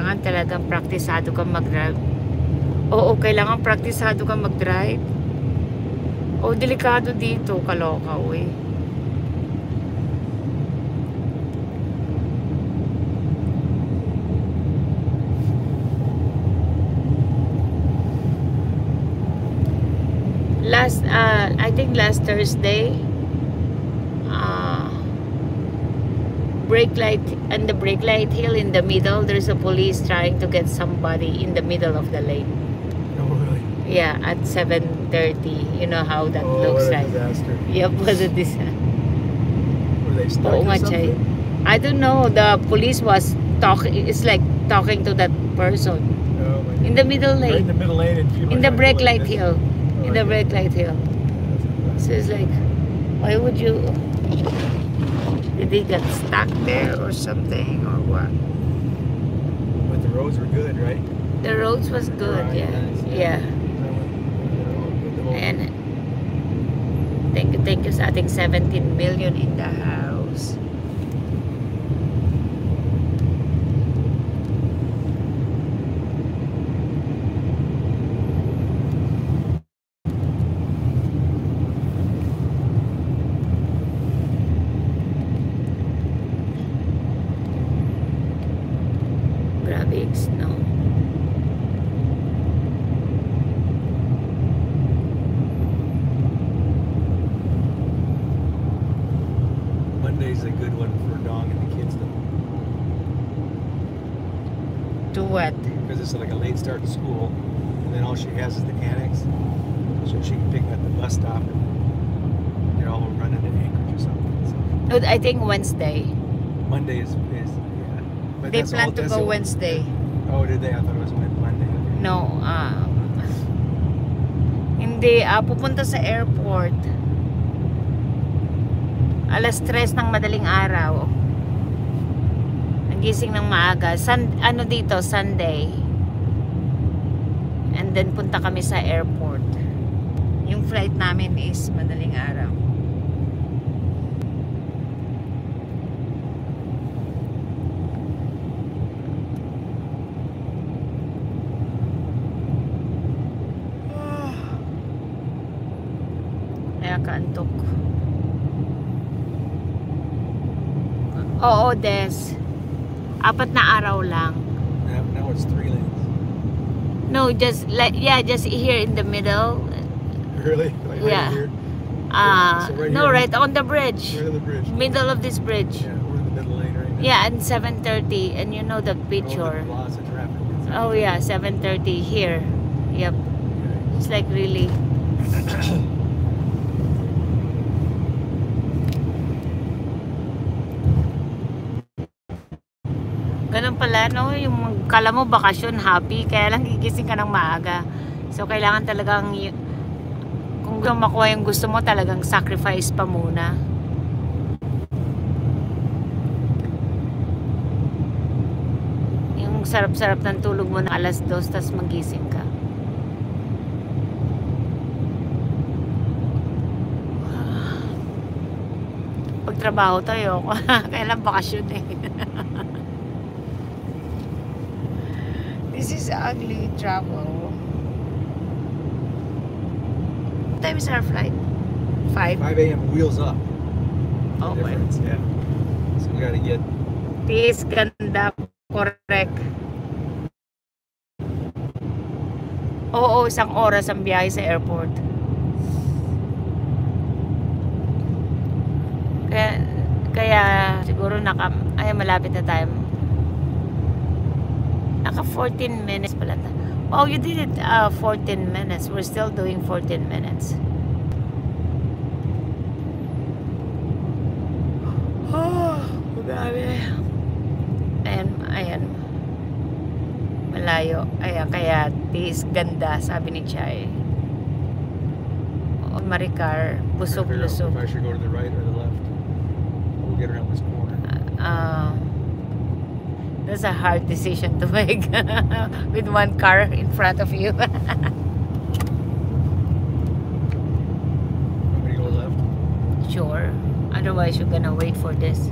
kailangan talagang praktisado kang mag-drive. Oo, kailangan praktisado kang mag-drive. Oo, delikado dito, kaloka, eh. I think last Thursday, brake light and the brake light hill in the middle, there's a police trying to get somebody in the middle of the lane. Oh, really? Yeah, at 7:30. You know how that looks what a like. disaster. Yep, was a disaster. Were they stuck Oo or nga, Chay. something? I don't know. The police was talking. It's like talking to that person Oh, my in the middle God. Right in lane, the middle lane, and people in are the trying to brake go like light this. hill, Oh, in the okay. brake light hill. So it's like, why would you? Did they get stuck there or something or what? But the roads were good, right? The roads was good, Right, yeah, nice, yeah. And thank you sa ating 17 million in the house. Grabe yung snow. Monday's a good one for Dong and the kids, though. To what? Because it's like a late start to school, and then all she has is the annex, so she can pick them at the bus stop, and they're all running to Anchorage or something. So No, I think Wednesday. Monday is yeah. But They that's plan all, to that's go all- Wednesday. Oh, did they? I thought it was Monday. Okay. No, hindi, pupunta sa airport. Alas 3 ng madaling araw. Nagising ng maaga. Ano dito, Sunday. And then punta kami sa airport. Yung flight namin is madaling araw. Kaya kaantok. Oo, Des. 4 na araw lang. Now it's 3 lanes. No, just like just here in the middle. Really? Like Yeah. right here? So right No, here. right on the bridge. Right on the bridge. Middle of this bridge. Yeah, we're in the middle lane right now. Yeah, and 7:30, and you know the Oh, picture. lots of traffic. Oh yeah, 7:30 here. Yep. Okay. It's like really. Ganun pala, no? Yung kala mo bakasyon, happy, kaya lang gigising ka ng maaga. So, kailangan talagang, kung gusto makuha yung gusto mo, talagang sacrifice pa muna. Yung sarap-sarap ng tulog mo na alas 2, tas magising ka. Pagtrabaho tayo, kailan bakasyon eh. This is ugly travel. What time is our flight? 5? 5 a.m. wheels up. Oh, Difference, yeah. So we gotta get. Peace, ganda, correct. Oo, 1 oras ang biyahe sa airport. Kaya siguro malapit na tayo. Naka 14 minutes pala. Oh, you did it 14 minutes. We're still doing 14 minutes. Oh, grabe. Ayan. Malayo. Ayan, kaya this ganda, sabi ni Chay. O Maricar, busog-lusog. If I should go to the right or the left. We'll get around this corner. That's a hard decision to make with one car in front of you. Want me to go left? Sure. Otherwise, you're gonna wait for this.